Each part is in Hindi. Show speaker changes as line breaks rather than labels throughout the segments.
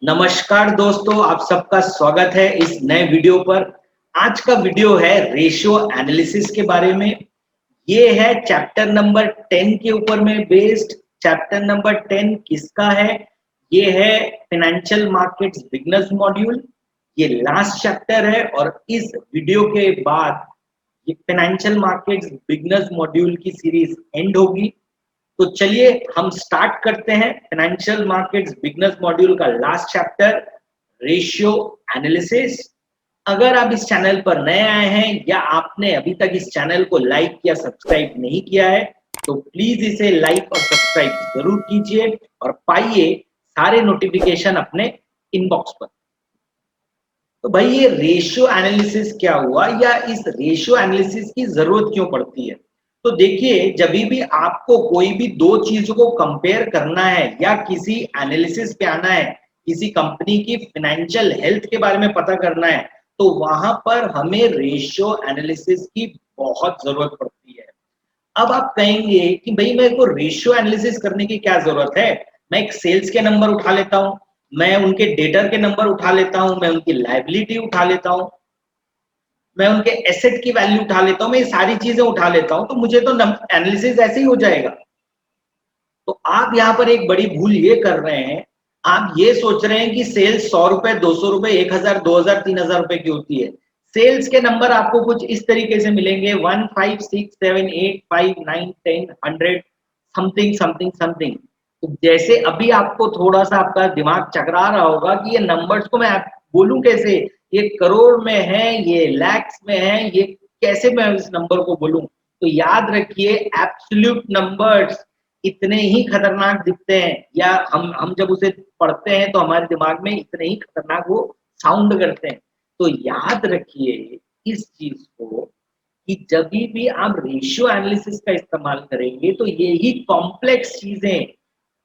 नमस्कार दोस्तों, आप सबका स्वागत है इस नए वीडियो पर। आज का वीडियो है रेशियो एनालिसिस के बारे में। ये है चैप्टर नंबर 10 के ऊपर में बेस्ड। चैप्टर नंबर 10 किसका है? ये है फाइनेंशियल मार्केट्स बिगनर्स मॉड्यूल। ये लास्ट चैप्टर है और इस वीडियो के बाद ये फाइनेंशियल मार्केट्स बिगनर्स मॉड्यूल की सीरीज एंड होगी। तो चलिए हम स्टार्ट करते हैं फाइनेंशियल मार्केट्स बिगनर्स मॉड्यूल का लास्ट चैप्टर, रेशियो एनालिसिस। अगर आप इस चैनल पर नए आए हैं या आपने अभी तक इस चैनल को लाइक या सब्सक्राइब नहीं किया है तो प्लीज इसे लाइक और सब्सक्राइब जरूर कीजिए और पाइए सारे नोटिफिकेशन अपने इनबॉक्स पर। तो भाई ये रेशियो एनालिसिस क्या हुआ या इस रेशियो एनालिसिस की जरूरत क्यों पड़ती है? तो देखिए, जब भी आपको कोई भी दो चीजों को कंपेयर करना है या किसी एनालिसिस पे आना है, किसी कंपनी की फाइनेंशियल हेल्थ के बारे में पता करना है, तो वहां पर हमें रेशियो एनालिसिस की बहुत जरूरत पड़ती है। अब आप कहेंगे कि भाई मेरे को रेशियो एनालिसिस करने की क्या जरूरत है? मैं एक सेल्स के नंबर उठा लेता हूँ, मैं उनके डेटर के नंबर उठा लेता हूँ, मैं उनकी लायबिलिटी उठा लेता हूँ, मैं उनके एसेट की वैल्यू उठा लेता हूँ, मैं ये सारी चीजें उठा लेता हूँ, तो मुझे तो एनालिसिस ऐसे ही हो जाएगा। तो आप यहाँ पर एक बड़ी भूल ये कर रहे हैं। आप ये सोच रहे हैं कि सेल्स 100 रुपए, 200 रुपए, 1000, 2000, 3000 रुपए की होती है। सेल्स के नंबर आपको कुछ इस तरीके से मिलेंगे 1 5 6 7 8 5 9 10 100 समथिंग समथिंग समथिंग। तो जैसे अभी आपको थोड़ा सा आपका दिमाग चकरा रहा होगा कि ये नंबर्स को मैं बोलूं कैसे, ये करोड़ में है, ये लैक्स में है, ये कैसे मैं इस नंबर को बोलूं? तो याद रखिए, एब्सोल्यूट नंबर्स इतने ही खतरनाक दिखते हैं या हम जब उसे पढ़ते हैं तो हमारे दिमाग में इतने ही खतरनाक वो साउंड करते हैं। तो याद रखिए इस चीज को कि जब भी आप रेशियो एनालिसिस का इस्तेमाल करेंगे तो यही कॉम्प्लेक्स चीजें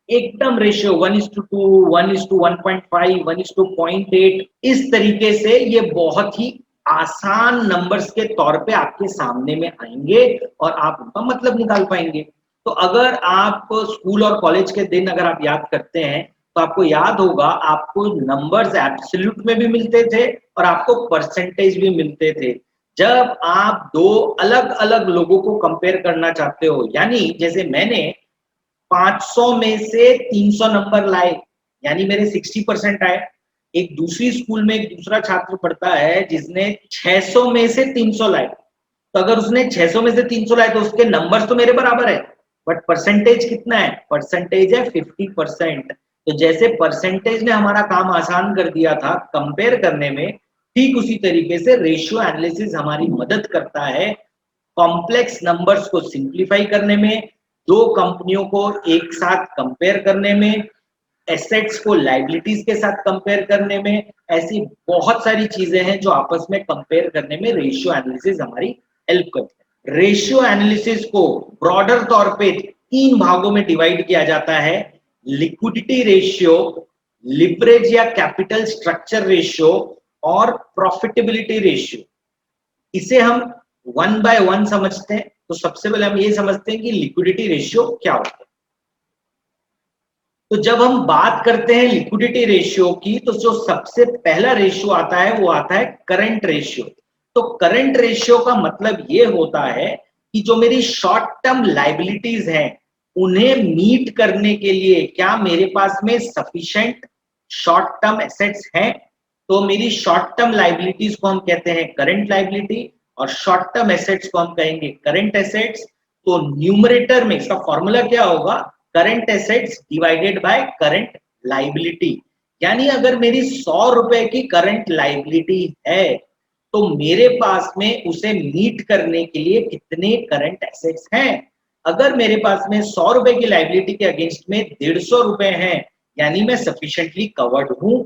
एकदम रेशियो 1:2, 1:1.5, 1:0.8 इस तरीके से ये बहुत ही आसान नंबर्स के तौर पे आपके सामने में आएंगे और आप उनका मतलब निकाल पाएंगे। तो अगर आप स्कूल और कॉलेज के दिन अगर आप याद करते हैं तो आपको याद होगा, आपको नंबर्स एब्सोल्यूट में भी मिलते थे और आपको परसेंटेज भी मिलते थे। जब आप दो अलग अलग लोगों को कंपेयर करना चाहते हो, यानी जैसे मैंने 500 में से 300 नंबर लाए, यानी मेरे 60% आए। एक दूसरी स्कूल में एक दूसरा छात्र पढ़ता है जिसने 600 में से 300 लाए। तो अगर उसने 600 में से 300 लाए तो उसके नंबर्स तो मेरे बराबर है, बट परसेंटेज कितना है? परसेंटेज है 50%। तो जैसे परसेंटेज ने हमारा काम आसान कर दिया था कंपेयर करने में, ठीक उसी तरीके से रेशियो एनालिसिस हमारी मदद करता है कॉम्प्लेक्स नंबर्स को सिंप्लीफाई करने में, दो कंपनियों को एक साथ कंपेयर करने में, एसेट्स को लायबिलिटीज के साथ कंपेयर करने में। ऐसी बहुत सारी चीजें हैं जो आपस में कंपेयर करने में रेशियो एनालिसिस हमारी हेल्प करते हैं। रेशियो एनालिसिस को ब्रॉडर तौर पे तीन भागों में डिवाइड किया जाता है: लिक्विडिटी रेशियो, लिवरेज या कैपिटल स्ट्रक्चर रेशियो और प्रॉफिटेबिलिटी रेशियो। इसे हम वन बाय वन समझते हैं। तो सबसे पहले हम ये समझते हैं कि लिक्विडिटी रेशियो क्या होता है। तो जब हम बात करते हैं लिक्विडिटी रेशियो की तो जो सबसे पहला रेशियो आता है वो आता है करंट रेशियो। तो करंट रेशियो का मतलब ये होता है कि जो मेरी शॉर्ट टर्म लायबिलिटीज हैं उन्हें मीट करने के लिए क्या मेरे पास में सफिशिएंट शॉर्ट टर्म एसेट्स हैं। तो मेरी शॉर्ट टर्म लायबिलिटीज को हम कहते हैं करंट लायबिलिटी और शॉर्ट टर्म एसेट्स को हम कहेंगे करंट एसेट्स। तो न्यूमरेटर में इसका फॉर्मूला क्या होगा? Current assets divided by current liability. यानी अगर मेरी 100 रुपए की करंट लायबिलिटी है तो मेरे पास में उसे मीट करने के लिए कितने करंट एसेट्स हैं। अगर मेरे पास में 100 रुपए की लायबिलिटी के अगेंस्ट में 150 रुपए हैं, यानी मैं सफिशिएंटली कवर्ड हूं।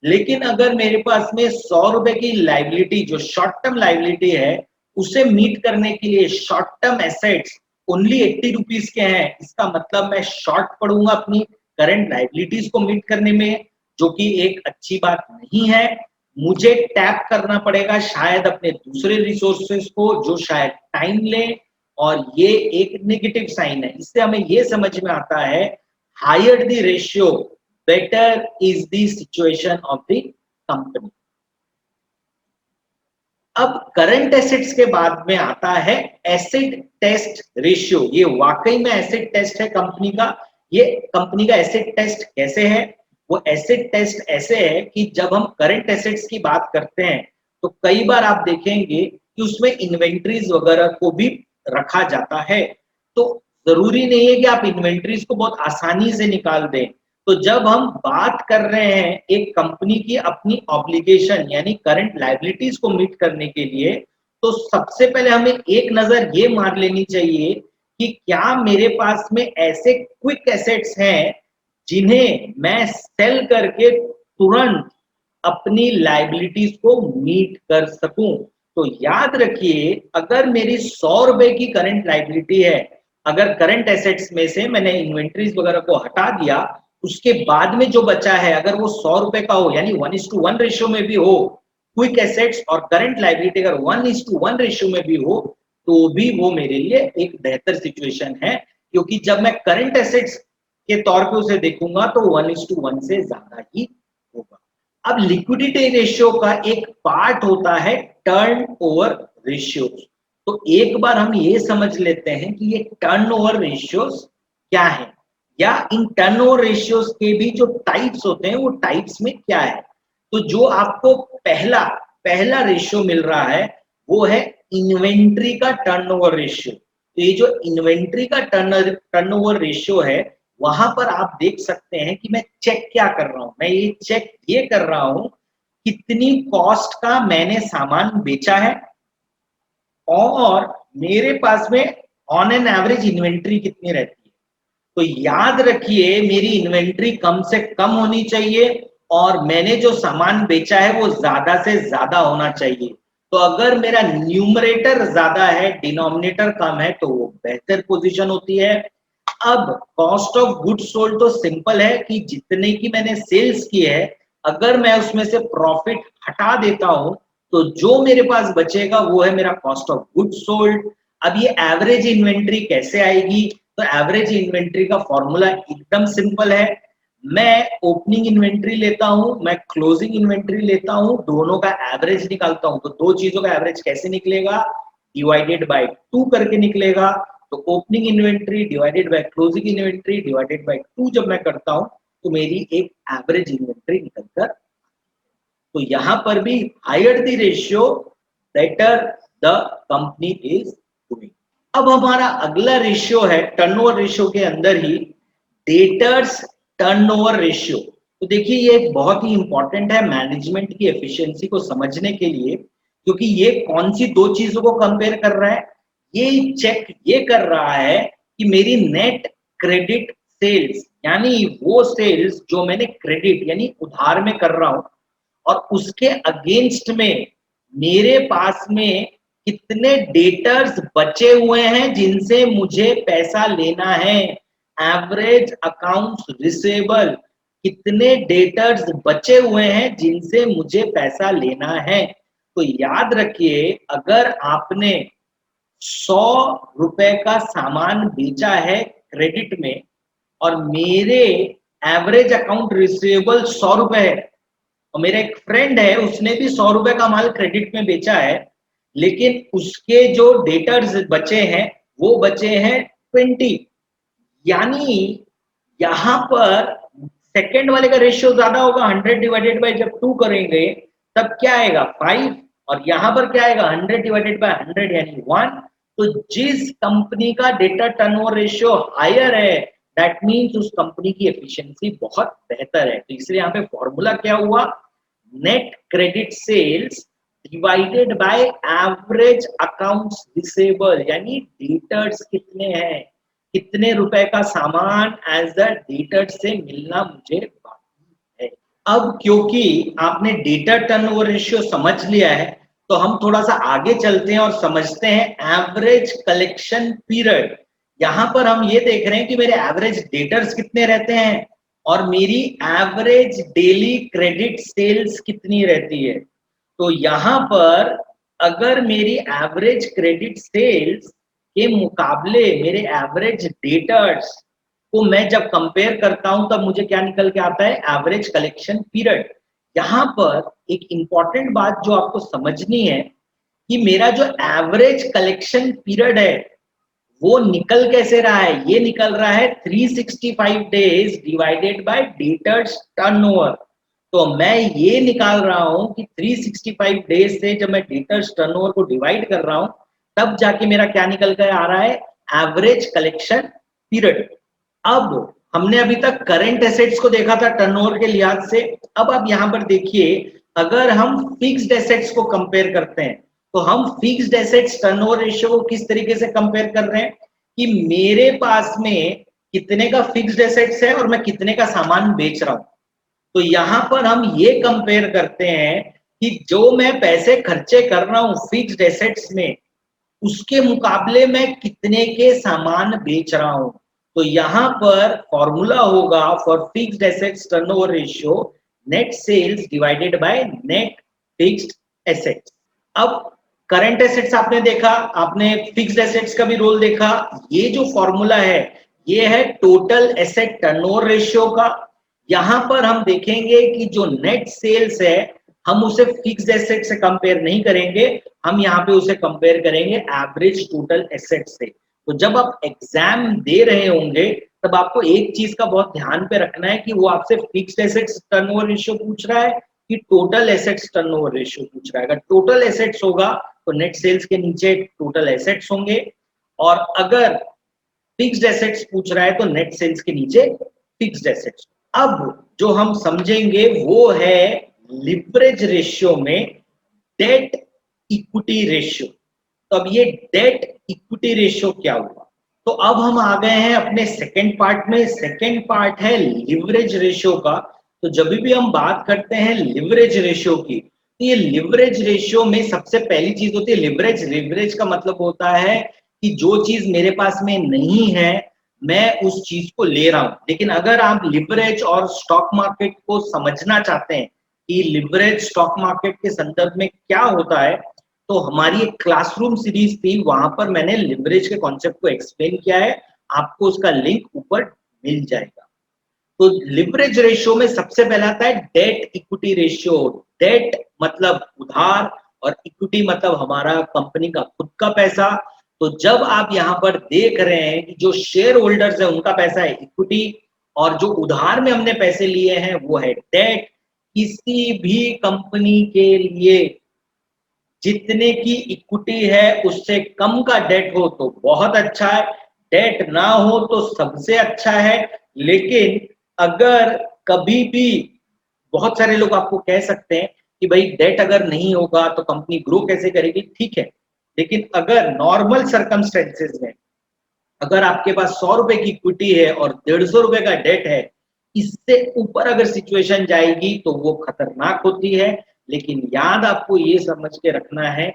लेकिन अगर मेरे पास में 100 रुपए की लायबिलिटी जो शॉर्ट टर्म लायबिलिटी है उसे मीट करने के लिए short term assets only 80 rupees के हैं, इसका मतलब मैं शॉर्ट पड़ूंगा अपनी करंट लायबिलिटीज को मीट करने में, जो कि एक अच्छी बात नहीं है। मुझे टैप करना पड़ेगा शायद अपने दूसरे रिसोर्सेस को जो शायद टाइम ले, और ये एक नेगेटिव साइन है। इससे हमें ये समझ में आता है higher the ratio better is the situation of the company. अब करंट एसेट्स के बाद में आता है एसेट टेस्ट रेशियो। ये वाकई में एसेट टेस्ट है कंपनी का। ये कंपनी का एसेट टेस्ट कैसे है? वो एसेट टेस्ट ऐसे है कि जब हम करंट एसेट्स की बात करते हैं तो कई बार आप देखेंगे कि उसमें इन्वेंट्रीज वगैरह को भी रखा जाता है। तो जरूरी नहीं है कि आप इन्वेंट्रीज को बहुत आसानी से निकाल दें। तो जब हम बात कर रहे हैं एक कंपनी की अपनी ऑब्लिगेशन यानी करंट लायबिलिटीज को मीट करने के लिए, तो सबसे पहले हमें एक नजर ये मार लेनी चाहिए कि क्या मेरे पास में ऐसे क्विक एसेट्स हैं जिन्हें मैं सेल करके तुरंत अपनी लायबिलिटीज को मीट कर सकूं। तो याद रखिए, अगर मेरी 100 रुपए की करंट लायबिलिटी है, अगर करंट एसेट्स में से मैंने इन्वेंट्रीज वगैरह को हटा दिया, उसके बाद में जो बचा है अगर वो 100 रुपए का हो यानी 1:1 रेशियो में भी हो, क्विक एसेट्स और करंट लायबिलिटी अगर 1:1 रेशियो में भी हो, तो भी वो मेरे लिए एक बेहतर सिचुएशन है, क्योंकि जब मैं करंट एसेट्स के तौर पे उसे देखूंगा तो 1:1 से ज्यादा ही होगा। अब लिक्विडिटी रेशियो का एक पार्ट होता है टर्नओवर रेशियो। तो एक बार हम ये समझ लेते हैं कि ये टर्नओवर रेशियोज क्या है, या इन टर्नओवर रेशियोज के भी जो टाइप्स होते हैं वो टाइप्स में क्या है। तो जो आपको पहला पहला रेशियो मिल रहा है वो है इन्वेंट्री का टर्नओवर रेशियो। तो ये जो इन्वेंट्री का टर्नओवर रेशियो है, वहां पर आप देख सकते हैं कि मैं चेक क्या कर रहा हूं। मैं ये चेक ये कर रहा हूं कितनी कॉस्ट का मैंने सामान बेचा है और मेरे पास में ऑन एन एवरेज इन्वेंट्री कितनी रहती है। तो याद रखिए, मेरी इन्वेंट्री कम से कम होनी चाहिए और मैंने जो सामान बेचा है वो ज्यादा से ज्यादा होना चाहिए। तो अगर मेरा न्यूमरेटर ज्यादा है, डिनोमिनेटर कम है, तो वो बेहतर पोजीशन होती है। अब कॉस्ट ऑफ गुड्स सोल्ड तो सिंपल है कि जितने की मैंने सेल्स की है, अगर मैं उसमें से प्रॉफिट हटा देता हूं तो जो मेरे पास बचेगा वो है मेरा कॉस्ट ऑफ गुड्स सोल्ड। अब ये एवरेज इन्वेंट्री कैसे आएगी? तो एवरेज इन्वेंट्री का फॉर्मूला एकदम सिंपल है। मैं ओपनिंग इन्वेंट्री लेता हूं, मैं क्लोजिंग इन्वेंट्री लेता हूं, दोनों का एवरेज निकालता हूं। तो दो चीजों का एवरेज कैसे निकलेगा? डिवाइडेड बाय 2 करके निकलेगा। तो opening inventory divided by closing inventory divided by 2 जब मैं करता हूं तो मेरी एक एवरेज इन्वेंट्री निकलकर, तो यहां पर भी higher the ratio better the company is doing. अब हमारा अगला रेशियो है टर्नओवर रेशियो के अंदर ही डेटर्स टर्नओवर रेशियो। तो देखिए, ये एक बहुत ही इंपॉर्टेंट है मैनेजमेंट की एफिशिएंसी को समझने के लिए, क्योंकि ये कौन सी दो चीजों को कंपेयर कर रहा है? ये चेक ये कर रहा है कि मेरी नेट क्रेडिट सेल्स यानी वो सेल्स जो मैंने क्रेडिट यानी उधार में कर रहा हूं और उसके अगेंस्ट में मेरे पास में कितने डेटर्स बचे हुए हैं जिनसे मुझे पैसा लेना है। एवरेज अकाउंट्स रिसेबल, कितने डेटर्स बचे हुए हैं जिनसे मुझे पैसा लेना है। तो याद रखिए, अगर आपने 100 रुपए का सामान बेचा है क्रेडिट में और मेरे एवरेज अकाउंट रिसीवेबल 100 रुपए है, और मेरा एक फ्रेंड है उसने भी 100 रुपए का माल क्रेडिट में बेचा है, लेकिन उसके जो डेटर्स बचे हैं वो बचे हैं 20। यानी यहां पर सेकंड वाले का रेशियो ज्यादा होगा, 100 डिवाइडेड बाय जब 2 करेंगे तब क्या आएगा 5, और यहां पर क्या आएगा 100 डिवाइडेड बाय 100 यानी 1। तो जिस कंपनी का डेटा टर्नओवर रेशियो हायर है, दैट मींस उस कंपनी की एफिशिएंसी बहुत बेहतर है। तो इसलिए यहाँ पे फॉर्मूला क्या हुआ? Net credit sales divided by average accounts receivable, यानी डेटर्स कितने हैं, कितने रुपए का सामान एज द डेटर से मिलना मुझे बाकी है। अब क्योंकि आपने डेटा टर्नओवर रेशियो समझ लिया है, तो हम थोड़ा सा आगे चलते हैं और समझते हैं एवरेज कलेक्शन पीरियड। यहां पर हम ये देख रहे हैं कि मेरे एवरेज डेटर्स कितने रहते हैं और मेरी एवरेज डेली क्रेडिट सेल्स कितनी रहती है। तो यहां पर अगर मेरी एवरेज क्रेडिट सेल्स के मुकाबले मेरे एवरेज डेटर्स को मैं जब कंपेयर करता हूं तब मुझे क्या निकल के आता है, एवरेज कलेक्शन पीरियड। यहाँ पर एक इंपॉर्टेंट बात जो आपको समझनी है कि मेरा जो एवरेज कलेक्शन पीरियड है वो निकल कैसे रहा है, ये निकल रहा है 365 days divided by debtors turnover. तो मैं ये निकाल रहा हूं कि 365 डेज से जब मैं डेटर्स टर्नओवर को डिवाइड कर रहा हूं तब जाके मेरा क्या निकल कर आ रहा है, एवरेज कलेक्शन पीरियड। अब हमने अभी तक करंट एसेट्स को देखा था टर्नओवर के लिहाज से। अब आप यहां पर देखिए, अगर हम फिक्स्ड एसेट्स को कंपेयर करते हैं तो हम फिक्स्ड एसेट्स टर्नओवर रेशियो को किस तरीके से कंपेयर कर रहे हैं कि मेरे पास में कितने का फिक्स्ड एसेट्स है और मैं कितने का सामान बेच रहा हूं। तो यहां पर हम ये कंपेयर करते हैं कि जो मैं पैसे खर्चे कर रहा हूं फिक्स्ड एसेट्स में, उसके मुकाबले मैं कितने के सामान बेच रहा हूं। तो यहां पर फॉर्मूला होगा for fixed assets turnover ratio, net sales divided by net fixed assets. अब करंट एसेट्स आपने देखा, आपने फिक्स्ड एसेट्स का भी रोल देखा। ये जो फॉर्मूला है ये है टोटल एसेट टर्नओवर रेशियो का। यहां पर हम देखेंगे कि जो नेट सेल्स है हम उसे फिक्स्ड एसेट से कंपेयर नहीं करेंगे, हम यहाँ पे उसे कंपेयर करेंगे एवरेज टोटल एसेट से। तो जब आप एग्जाम दे रहे होंगे तब आपको एक चीज का बहुत ध्यान पे रखना है कि वो आपसे फिक्स्ड एसेट्स टर्नओवर रेशियो पूछ रहा है कि टोटल एसेट्स टर्नओवर रेशियो पूछ रहा है। अगर टोटल एसेट्स होगा तो नेट सेल्स के नीचे टोटल एसेट्स होंगे, और अगर फिक्स्ड एसेट्स पूछ रहा है तो नेट सेल्स के नीचे फिक्स्ड एसेट्स। अब जो हम समझेंगे वो है लिवरेज रेशियो में डेट इक्विटी रेशियो। तो अब ये डेट इक्विटी रेशियो क्या हुआ, तो अब हम आ गए हैं अपने सेकंड पार्ट में। सेकंड पार्ट है लिवरेज रेशियो का। तो जब भी हम बात करते हैं लिवरेज रेशियो की, तो ये लिवरेज रेशियो में सबसे पहली चीज होती है लिवरेज। लिवरेज का मतलब होता है कि जो चीज मेरे पास में नहीं है मैं उस चीज को ले रहा हूं। लेकिन अगर आप लिवरेज और स्टॉक मार्केट को समझना चाहते हैं कि लिवरेज स्टॉक मार्केट के संदर्भ में क्या होता है, तो हमारी एक क्लासरूम सीरीज थी, वहां पर मैंने लिवरेज के कॉन्सेप्ट को एक्सप्लेन किया है, आपको उसका लिंक ऊपर मिल जाएगा। तो लिवरेज रेशियो में सबसे पहला आता है डेट इक्विटी रेशियो। डेट मतलब उधार और इक्विटी मतलब हमारा कंपनी का खुद का पैसा। तो जब आप यहाँ पर देख रहे हैं कि जो शेयर होल्डर्स है उनका पैसा है इक्विटी, और जो उधार में हमने पैसे लिए हैं वो है डेट। किसी भी कंपनी के लिए जितने की इक्विटी है उससे कम का डेट हो तो बहुत अच्छा है, डेट ना हो तो सबसे अच्छा है। लेकिन अगर कभी भी, बहुत सारे लोग आपको कह सकते हैं कि भाई डेट अगर नहीं होगा तो कंपनी ग्रो कैसे करेगी, ठीक है, लेकिन अगर नॉर्मल सर्कमस्टेंसेस में अगर आपके पास 100 रुपए की इक्विटी है और 150 रुपए का डेट है, इससे ऊपर अगर सिचुएशन जाएगी तो वो खतरनाक होती है। लेकिन याद आपको ये समझ के रखना है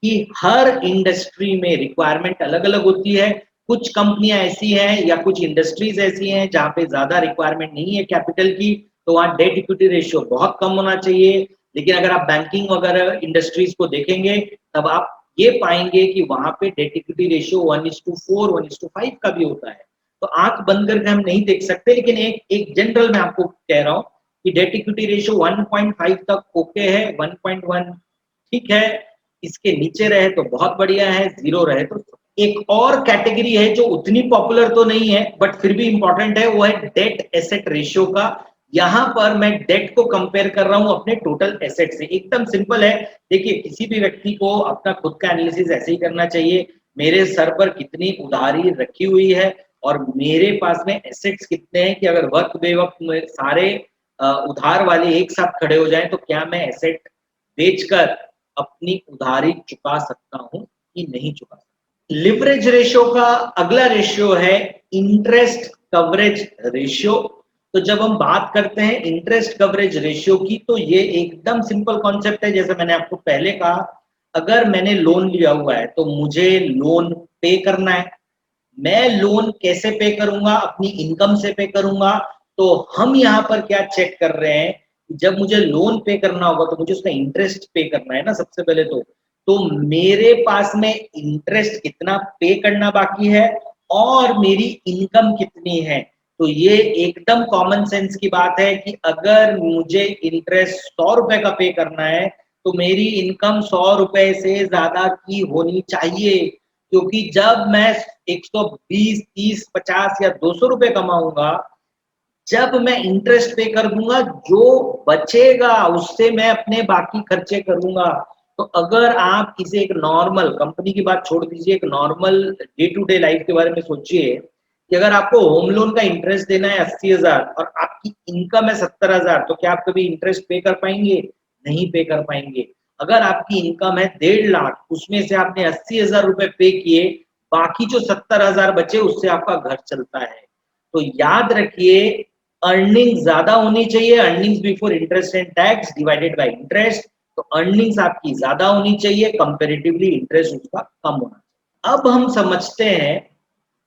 कि हर इंडस्ट्री में रिक्वायरमेंट अलग अलग होती है। कुछ कंपनियां ऐसी हैं या कुछ इंडस्ट्रीज ऐसी हैं जहां पे ज्यादा रिक्वायरमेंट नहीं है कैपिटल की, तो वहां डेट इक्विटी रेशियो बहुत कम होना चाहिए। लेकिन अगर आप बैंकिंग वगैरह इंडस्ट्रीज को देखेंगे तब आप ये पाएंगे कि वहां पे डेट इक्विटी रेशियो 1:4 1:5 का भी होता है। तो आंख बंद करके हम नहीं देख सकते, लेकिन एक जनरल मैं आपको कह रहा हूँ कि डेट इक्विटी रेशियो 1.5 तक ओके है, 1.1 ठीक है, इसके नीचे रहे तो बहुत बढ़िया है, 0 रहे तो। एक और कैटेगरी है जो उतनी पॉपुलर तो नहीं है बट फिर भी इंपॉर्टेंट है, वो है डेट एसेट रेशियो का। यहां पर मैं डेट को कंपेयर कर रहा हूं अपने टोटल एसेट से। एकदम सिंपल है, देखिए किसी भी व्यक्ति को अपना खुद का एनालिसिस ऐसे ही करना चाहिए, मेरे सर पर कितनी उधारी रखी हुई है और मेरे पास में एसेट्स कितने हैं कि अगर वक्त बेवक्त में सारे उधार वाले एक साथ खड़े हो जाएं तो क्या मैं एसेट बेचकर अपनी उधारी चुका सकता हूं कि नहीं चुका सकता। लिवरेज रेशियो का अगला रेशियो है इंटरेस्ट कवरेज रेशियो। तो जब हम बात करते हैं इंटरेस्ट कवरेज रेशियो की, तो ये एकदम सिंपल कॉन्सेप्ट है। जैसे मैंने आपको पहले कहा, अगर मैंने लोन लिया हुआ है तो मुझे लोन पे करना है। मैं लोन कैसे पे करूंगा, अपनी इनकम से पे करूंगा। तो हम यहाँ पर क्या चेक कर रहे हैं, जब मुझे लोन पे करना होगा तो मुझे उसका इंटरेस्ट पे करना है ना सबसे पहले। तो मेरे पास में इंटरेस्ट कितना पे करना बाकी है और मेरी इनकम कितनी है, तो ये एकदम कॉमन सेंस की बात है कि अगर मुझे इंटरेस्ट 100 रुपए का पे करना है तो मेरी इनकम 100 रुपए से ज्यादा की होनी चाहिए, क्योंकि जब मैं 120, 30, 50 या 200 रुपए कमाऊंगा, जब मैं इंटरेस्ट पे कर दूंगा, जो बचेगा उससे मैं अपने बाकी खर्चे करूंगा। तो अगर आप किसी एक नॉर्मल कंपनी की बात छोड़ दीजिए, एक normal day to day life के बारे में सोचिए कि अगर आपको होम लोन का इंटरेस्ट देना है 80,000 और आपकी इनकम है 70,000, तो क्या आप कभी इंटरेस्ट पे कर पाएंगे? नहीं पे कर पाएंगे। अगर आपकी इनकम है 1.5 लाख, उसमें से आपने 80,000 रुपए पे किए, बाकी जो 70,000 बचे उससे आपका घर चलता है। तो याद रखिए, अर्निंग ज्यादा होनी चाहिए, earnings before interest and tax divided bye interest. तो अर्निंग्स आपकी ज्यादा होनी चाहिए, कंपैरेटिवली इंटरेस्ट उसका कम होना चाहिए। अब हम समझते हैं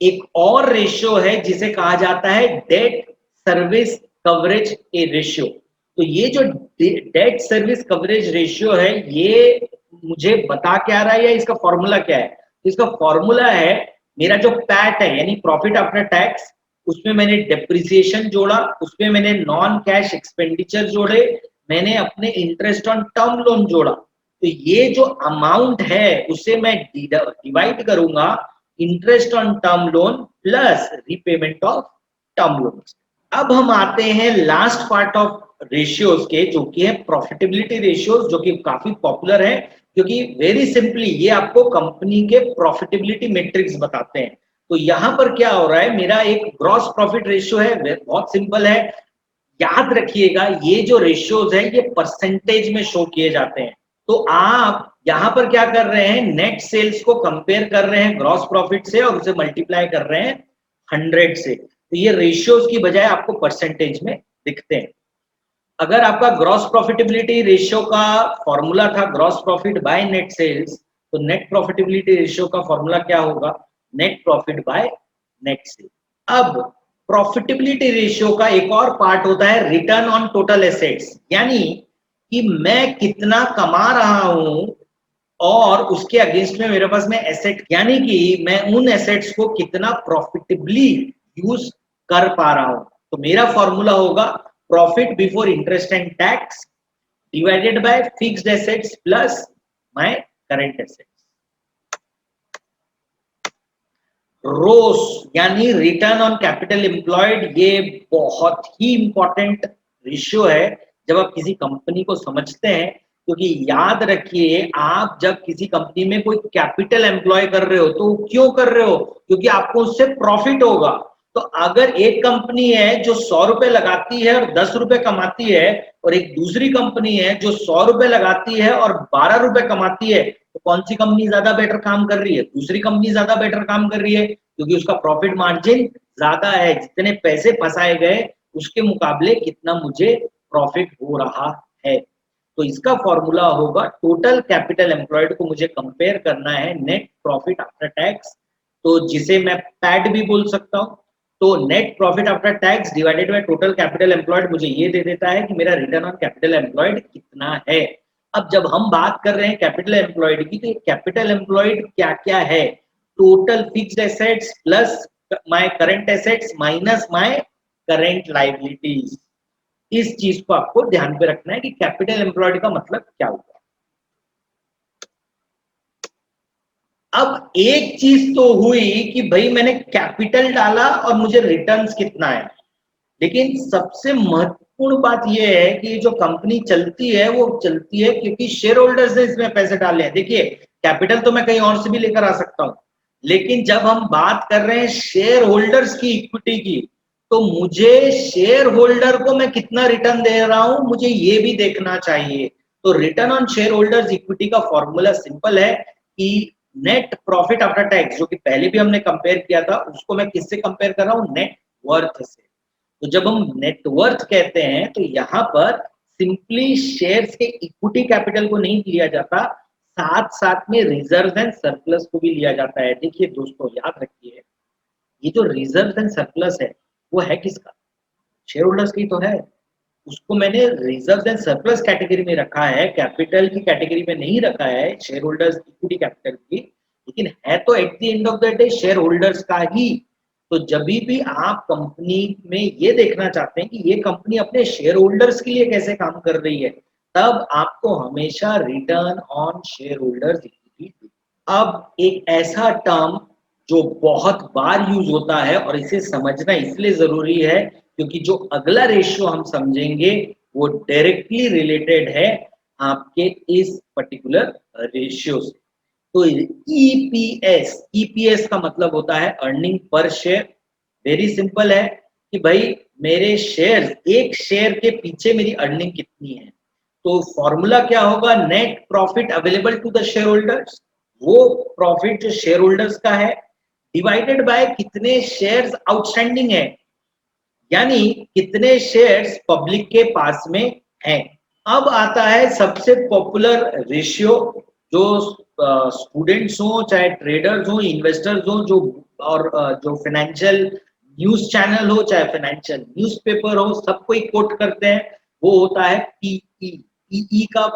एक और रेशियो है जिसे कहा जाता है डेट सर्विस कवरेज ए रेशियो। तो ये जो डेट सर्विस कवरेज रेशियो है, ये मुझे बता क्या रहा है या इसका फॉर्मूला क्या है? तो इसका फॉर्मूला है, मेरा जो पैट है यानी प्रॉफिट आफ्टर टैक्स, उसमें मैंने डेप्रिसिएशन जोड़ा, उसमें मैंने नॉन कैश एक्सपेंडिचर जोड़े, मैंने अपने इंटरेस्ट ऑन टर्म लोन जोड़ा। तो ये जो अमाउंट है उसे मैं डिवाइड करूंगा interest on term loan plus repayment of term loan. अब हम आते हैं लास्ट पार्ट ऑफ रेशियोज के, जो कि है प्रॉफिटेबिलिटी रेशियोज, जो कि काफी पॉपुलर है, क्योंकि वेरी सिंपली ये आपको कंपनी के प्रॉफिटेबिलिटी मैट्रिक्स बताते हैं। तो यहां पर क्या हो रहा है, मेरा एक ग्रॉस प्रॉफिट रेशियो है, बहुत सिंपल है। याद रखिएगा, ये जो रेशियोज है ये परसेंटेज में शो किए जाते हैं। तो आप यहां पर क्या कर रहे हैं, नेट सेल्स को कंपेयर कर रहे हैं ग्रॉस प्रॉफिट से और उसे मल्टीप्लाई कर रहे हैं 100 से। तो ये रेशियोज की बजाय आपको परसेंटेज में दिखते हैं। अगर आपका ग्रॉस प्रॉफिटेबिलिटी रेशियो का फॉर्मूला था gross profit by net sales, तो नेट प्रॉफिटेबिलिटी रेशियो का फॉर्मूला क्या होगा? Net profit by net sales. अब प्रॉफिटेबिलिटी रेशियो का एक और पार्ट होता है रिटर्न ऑन टोटल एसेट्स, यानी कि मैं कितना कमा रहा हूं और उसके अगेंस्ट में मेरे पास में एसेट, यानी कि मैं उन एसेट्स को कितना प्रॉफिटेबली यूज कर पा रहा हूं। तो मेरा फॉर्मूला होगा profit before interest and tax divided by fixed assets plus my current assets. ROCE यानी रिटर्न ऑन कैपिटल एम्प्लॉयड, ये बहुत ही इंपॉर्टेंट रेशियो है जब आप किसी कंपनी को समझते हैं, क्योंकि याद रखिए, आप जब किसी कंपनी में कोई कैपिटल एम्प्लॉय कर रहे हो तो क्यों कर रहे हो? क्योंकि आपको उससे प्रॉफिट होगा। तो अगर एक कंपनी है जो 100 रुपए लगाती है और 10 रुपए कमाती है, और एक दूसरी कंपनी है जो 100 रुपए लगाती है और 12 रुपए कमाती है, तो कौन सी कंपनी ज्यादा बेटर काम कर रही है? दूसरी कंपनी ज्यादा बेटर काम कर रही है, क्योंकि उसका प्रॉफिट मार्जिन ज्यादा है। जितने पैसे फंसाए गए उसके मुकाबले कितना मुझे प्रॉफिट हो रहा है। तो इसका फॉर्मूला होगा टोटल कैपिटल एम्प्लॉयड को मुझे कंपेयर करना है नेट प्रॉफिट आफ्टर टैक्स, तो जिसे मैं पैट भी बोल सकता हूं। तो net profit after tax divided by total capital employed मुझे ये दे देता है कि मेरा रिटर्न ऑन कैपिटल एम्प्लॉयड कितना है। अब जब हम बात कर रहे हैं कैपिटल एम्प्लॉयड की, तो कैपिटल एम्प्लॉयड क्या क्या है? Total fixed assets plus my current assets minus my current liabilities. इस चीज को आपको ध्यान पे रखना है कि कैपिटल एम्प्लॉयड का मतलब क्या होगा। अब एक चीज तो हुई कि भाई मैंने कैपिटल डाला और मुझे रिटर्न्स कितना है, लेकिन सबसे महत्वपूर्ण बात यह है कि जो कंपनी चलती है वो चलती है क्योंकि शेयर होल्डर्स ने इसमें पैसे डाले हैं। देखिए, कैपिटल तो मैं कहीं और से भी लेकर आ सकता हूं, लेकिन जब हम बात कर रहे हैं शेयर होल्डर्स की इक्विटी की, तो मुझे शेयर होल्डर को मैं कितना रिटर्न दे रहा हूं मुझे ये भी देखना चाहिए। तो return on share holders equity का फॉर्मूला सिंपल है कि नेट प्रॉफिट आफ्टर टैक्स, जो कि पहले भी हमने कंपेयर किया था, उसको मैं किससे कंपेयर कर रहा हूं? नेट वर्थ से। तो जब हम नेटवर्थ कहते हैं तो यहाँ पर सिंपली शेयर्स के इक्विटी कैपिटल को नहीं लिया जाता, साथ साथ में रिजर्व एंड सरप्लस को भी लिया जाता है। देखिए दोस्तों, याद रखिए, ये जो रिजर्व एंड सरप्लस है वो है किसका? शेयर होल्डर्स की तो है। उसको मैंने रिजर्व एंड सरप्लस कैटेगरी में रखा है, कैपिटल की कैटेगरी में नहीं रखा है, शेयर होल्डर्स इक्विटी कैपिटल की। लेकिन है तो at the end of the day share holders का ही। तो जब भी आप कंपनी में ये देखना चाहते हैं कि ये कंपनी अपने शेयर होल्डर्स के लिए कैसे काम कर रही है, तब आपको हमेशा return on share holders equity. अब एक ऐसा टर्म जो बहुत बार यूज होता है और इसे समझना इसलिए जरूरी है क्योंकि जो अगला रेशियो हम समझेंगे वो डायरेक्टली रिलेटेड है आपके इस पर्टिकुलर रेशियो से। तो ईपीएस का मतलब होता है earning per share. Very simple है कि भाई मेरे शेयर, एक शेयर के पीछे मेरी अर्निंग कितनी है। तो फॉर्मूला क्या होगा, net profit available to the shareholders, वो प्रॉफिट जो शेयर होल्डर्स का है डिवाइडेड बाय कितने शेयर्स आउटस्टैंडिंग है, यानी कितने शेयर्स पब्लिक के पास में हैं। अब आता है सबसे पॉपुलर रेशियो, जो स्टूडेंट्स हो, चाहे ट्रेडर्स हो, इन्वेस्टर्स हो, जो और जो फाइनेंशियल न्यूज चैनल हो, चाहे फाइनेंशियल न्यूज़पेपर हो, सब कोई कोट करते हैं, वो होता है पीई। पीई का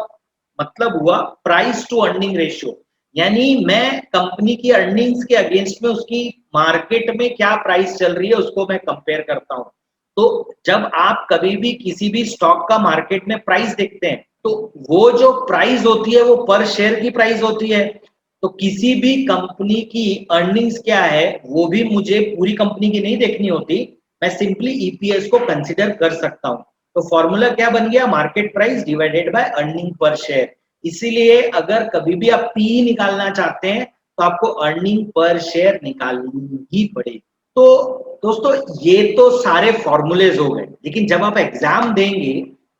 मतलब हुआ प्राइस टू अर्निंग रेशियो, यानी मैं कंपनी की अर्निंग्स के अगेंस्ट में उसकी मार्केट में क्या प्राइस चल रही है उसको मैं कंपेयर करता हूं। तो जब आप कभी भी किसी भी स्टॉक का मार्केट में प्राइस देखते हैं तो वो जो प्राइस होती है वो पर शेयर की प्राइस होती है। तो किसी भी कंपनी की अर्निंग्स क्या है वो भी मुझे पूरी कंपनी की नहीं देखनी होती, मैं सिंपली ईपीएस को कंसिडर कर सकता हूं। तो फॉर्मूला क्या बन गया, market price divided by earning per share. इसीलिए अगर कभी भी आप पी निकालना चाहते हैं तो आपको अर्निंग पर शेयर निकालनी ही पड़ेगी। तो दोस्तों ये तो सारे फॉर्मूलेज हो गए, लेकिन जब आप एग्जाम देंगे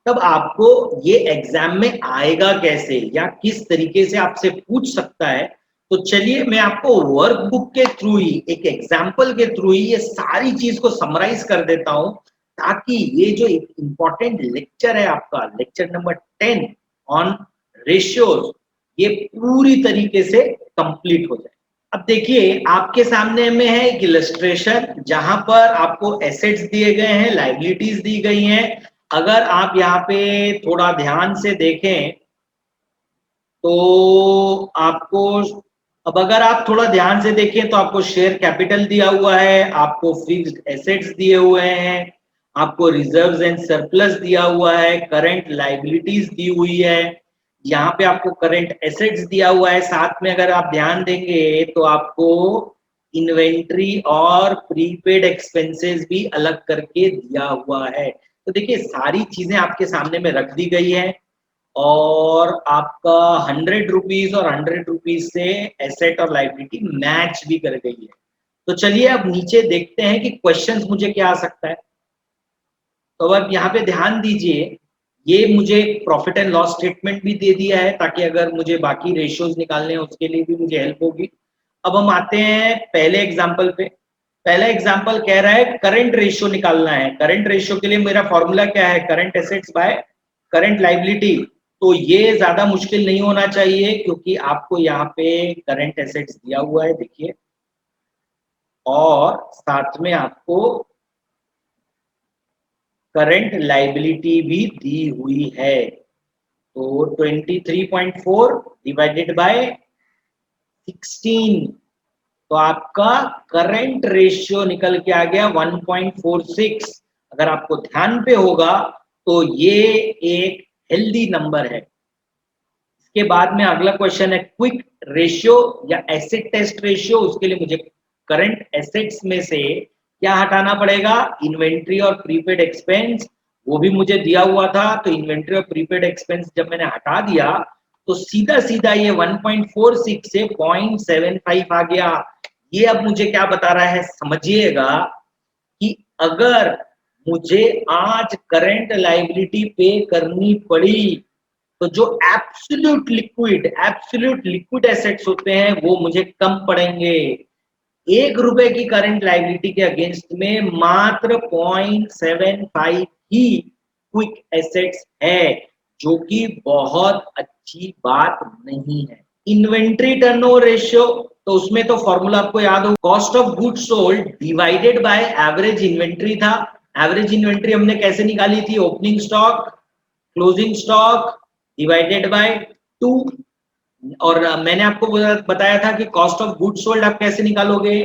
तब आपको ये एग्जाम में आएगा कैसे या किस तरीके से आपसे पूछ सकता है। तो चलिए मैं आपको वर्कबुक के थ्रू ही, एक एग्जाम्पल के थ्रू ही ये सारी चीज को समराइज कर देता हूं, ताकि ये जो एक इंपॉर्टेंट लेक्चर है आपका, लेक्चर नंबर 10 ऑन रेशियोज, ये पूरी तरीके से कंप्लीट हो जाए। अब देखिए आपके सामने में है एक इलस्ट्रेशन जहां पर आपको एसेट्स दिए गए हैं, लाइबिलिटीज दी गई हैं। अगर आप यहाँ पे थोड़ा ध्यान से देखें तो आपको, अब अगर आप थोड़ा ध्यान से देखें तो आपको शेयर कैपिटल दिया हुआ है, आपको फिक्स्ड एसेट्स दिए हुए हैं, आपको रिजर्व्स एंड सरप्लस दिया हुआ है, करंट लाइबिलिटीज दी हुई है, यहाँ पे आपको करंट एसेट्स दिया हुआ है। साथ में अगर आप ध्यान देंगे तो आपको इन्वेंट्री और प्रीपेड एक्सपेंसेस भी अलग करके दिया हुआ है। तो देखिए सारी चीजें आपके सामने में रख दी गई है और आपका 100 रुपीज और 100 रुपीज से एसेट और लाइबिलिटी मैच भी कर गई है। तो चलिए अब नीचे देखते हैं कि क्वेश्चंस मुझे क्या आ सकता है। तो अब यहाँ पे ध्यान दीजिए, ये मुझे प्रॉफिट एंड लॉस स्टेटमेंट भी दे दिया है ताकि अगर मुझे बाकी रेशियोज निकालने हैं उसके लिए भी मुझे हेल्प होगी। अब हम आते हैं पहले एग्जाम्पल पे। पहला एग्जाम्पल कह रहा है करंट रेशियो निकालना है। करंट रेशियो के लिए मेरा फॉर्मूला क्या है, current assets by current liability. तो ये ज्यादा मुश्किल नहीं होना चाहिए क्योंकि आपको यहाँ पे करंट एसेट्स दिया हुआ है, देखिए, और साथ में आपको करंट लाइबिलिटी भी दी हुई है। तो 23.4 डिवाइडेड बाय 16, तो आपका करंट रेशियो निकल के आ गया 1.46। अगर आपको ध्यान पे होगा तो ये एक हेल्दी नंबर है। इसके बाद में अगला क्वेश्चन है क्विक रेशियो या एसेट टेस्ट रेशियो। उसके लिए मुझे करंट एसेट्स में से क्या हटाना पड़ेगा, इन्वेंट्री और प्रीपेड एक्सपेंस, वो भी मुझे दिया हुआ था। तो इन्वेंट्री और प्रीपेड एक्सपेंस जब मैंने हटा दिया तो सीधा सीधा ये 1.46 से 0.75 आ गया। ये अब मुझे क्या बता रहा है, समझिएगा कि अगर मुझे आज करंट लाइबिलिटी पे करनी पड़ी तो जो एब्सोल्यूट लिक्विड एसेट्स होते हैं वो मुझे कम पड़ेंगे। 1 रुपए की करंट लाइबिलिटी के अगेंस्ट में मात्र 0.75 ही क्विक एसेट्स है, जो कि बहुत अच्छी बात नहीं है। इन्वेंट्री टर्नओवर रेशियो, तो उसमें तो फॉर्मूला आपको याद हो, cost of goods sold divided by average inventory था। एवरेज इन्वेंट्री हमने कैसे निकाली थी, opening stock closing stock divided by 2। और मैंने आपको बताया था कि कॉस्ट ऑफ गुड्स सोल्ड आप कैसे निकालोगे,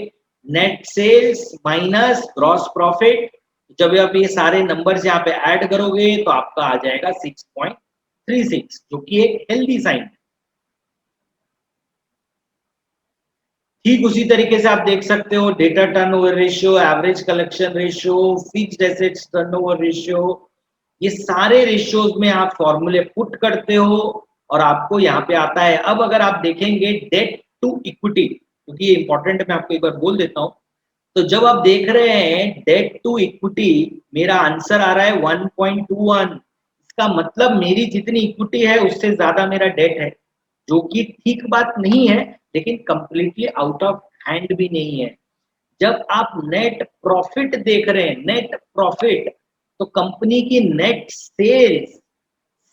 net sales minus gross profit. जब आप ये सारे नंबर्स यहाँ पे ऐड करोगे तो आपका आ जाएगा 6.36, जो कि एक हेल्दी साइन है। ठीक उसी तरीके से आप देख सकते हो data turnover ratio, average collection ratio, fixed assets turnover ratio, ये सारे रेशियोज में आप फॉर्मूले पुट करते हो और आपको यहाँ पे आता है। अब अगर आप देखेंगे डेट टू इक्विटी, क्योंकि ये इंपॉर्टेंट मैं आपको एक बार बोल देता हूँ, तो जब आप देख रहे हैं डेट टू इक्विटी, मेरा आंसर आ रहा है 1.21। इसका मतलब मेरी जितनी इक्विटी है उससे ज्यादा मेरा डेट है, जो कि ठीक बात नहीं है, लेकिन कंप्लीटली आउट ऑफ हैंड भी नहीं है। जब आप नेट प्रॉफिट देख रहे हैं, नेट प्रॉफिट, तो कंपनी की नेट सेल्स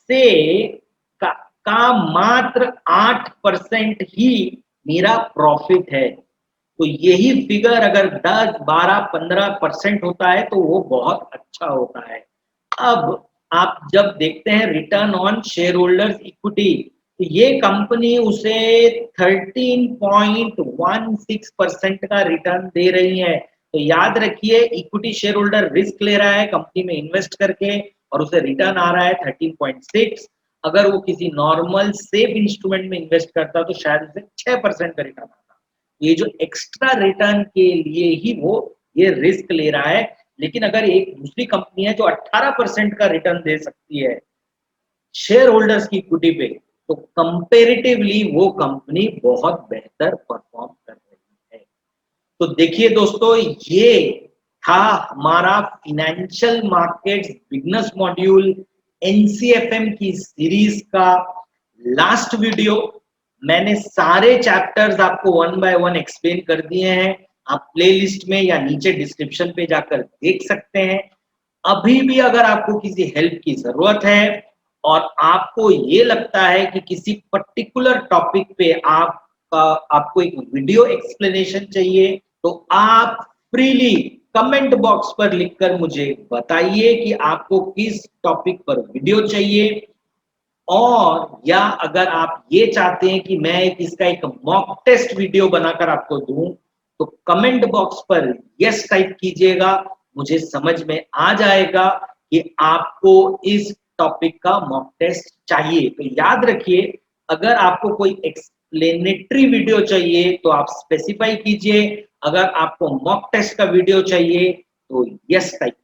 से का, का मात्र 8% ही मेरा प्रॉफिट है। तो यही फिगर अगर 10, 12, 15% होता है तो वो बहुत अच्छा होता है। अब आप जब देखते हैं return on share holders equity, तो ये कंपनी उसे 13.16% का रिटर्न दे रही है। तो याद रखिए, इक्विटी शेयर होल्डर रिस्क ले रहा है कंपनी में इन्वेस्ट करके और उसे रिटर्न आ रहा है 13.6। अगर वो किसी नॉर्मल सेफ इंस्ट्रूमेंट में इन्वेस्ट करता तो शायद उसे 6% का रिटर्न आता। ये जो एक्स्ट्रा रिटर्न के लिए ही वो ये रिस्क ले रहा है। लेकिन अगर एक दूसरी कंपनी है जो 18% का रिटर्न दे सकती है शेयर होल्डर्स की इक्विटी पे, तो कंपेरेटिवली वो कंपनी बहुत बेहतर परफॉर्म कर रही है। तो देखिए दोस्तों, ये था हमारा फिनेंशियल मार्केट्स बिजनेस मॉड्यूल एनसीएफएम की सीरीज का लास्ट वीडियो। मैंने सारे चैप्टर्स आपको वन बाय वन एक्सप्लेन कर दिए हैं। आप प्लेलिस्ट में या नीचे डिस्क्रिप्शन पे जाकर देख सकते हैं। अभी भी अगर आपको किसी हेल्प की जरूरत है और आपको ये लगता है कि किसी पर्टिकुलर टॉपिक पे आपको एक वीडियो एक्सप्लेनेशन चाहिए, तो आप फ्रीली कमेंट बॉक्स पर लिखकर मुझे बताइए कि आपको किस टॉपिक पर वीडियो चाहिए। और या अगर आप ये चाहते हैं कि मैं इसका एक मॉक टेस्ट वीडियो बनाकर आपको दूं, तो कमेंट बॉक्स पर यस टाइप कीजिएगा। मुझे समझ में आ जाएगा कि आपको इस टॉपिक का मॉक टेस्ट चाहिए। तो याद रखिए, अगर आपको कोई एक्सप्लेनेटरी वीडियो चाहिए तो आप स्पेसिफाई कीजिए, अगर आपको मॉक टेस्ट का वीडियो चाहिए तो यस टाइप